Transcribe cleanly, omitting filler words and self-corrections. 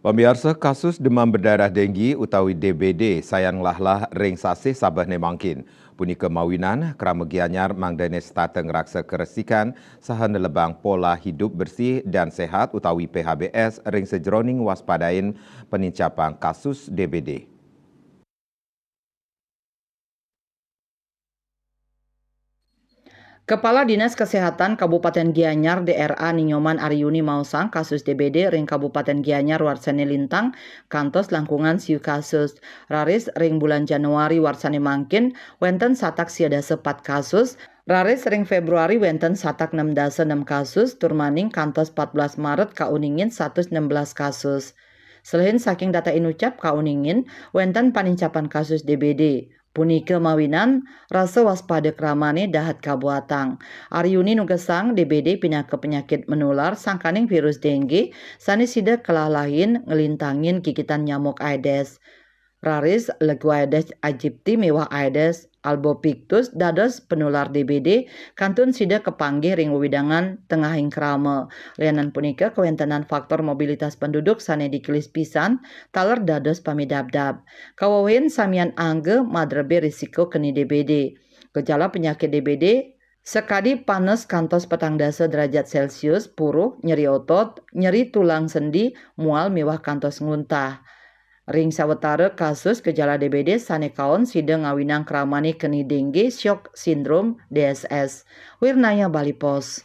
Pemirsa kasus demam berdarah denggi utawi DBD sayanglah ring sasih sabah nemangkin. Punika mawinan krama gianyar mangdene stata ngeraksa keresikan saha nelebang pola hidup bersih dan sehat utawi PHBS ring sejroning waspadain penincapan kasus DBD. Kepala Dinas Kesehatan Kabupaten Gianyar DRA Ninyoman Aryuni Mausang kasus DBD ring Kabupaten Gianyar warsane lintang kantos langkungan siu kasus. Raris ring bulan Januari warsane mangkin wenten satak siada sepat kasus. Raris ring Februari wenten satak 6 kasus turmaning kantos 14 Maret kauningin 116 kasus. Selain saking data inucap kauningin wenten panincapan kasus DBD. Punika mawinan rasa waspada keramane dahat kabuatang. Aryuni nugesang DBD pindah ke penyakit menular sangkaning virus dengue sani sida kelah lain ngelintangin gigitan nyamuk Aedes. Raris legu Aedes aegypti mewah Aedes albopictus dados penular DBD kantun sida kepanggih ring widangan tengahing krama. Lianan punika kewentanan faktor mobilitas penduduk sane dikelis pisan taler dados pamidabdab. Kawawen samian angge madrebe risiko keni DBD. Gejala penyakit DBD sekadi panas kantos 40 derajat Celcius, puruh, nyeri otot, nyeri tulang sendi, mual mewah kantos nguntah. Ring sawetara kasus gejala DBD sane kaon sida ngawinang kramani keni dengue shock syndrome DSS. Wirnaya Bali Pos.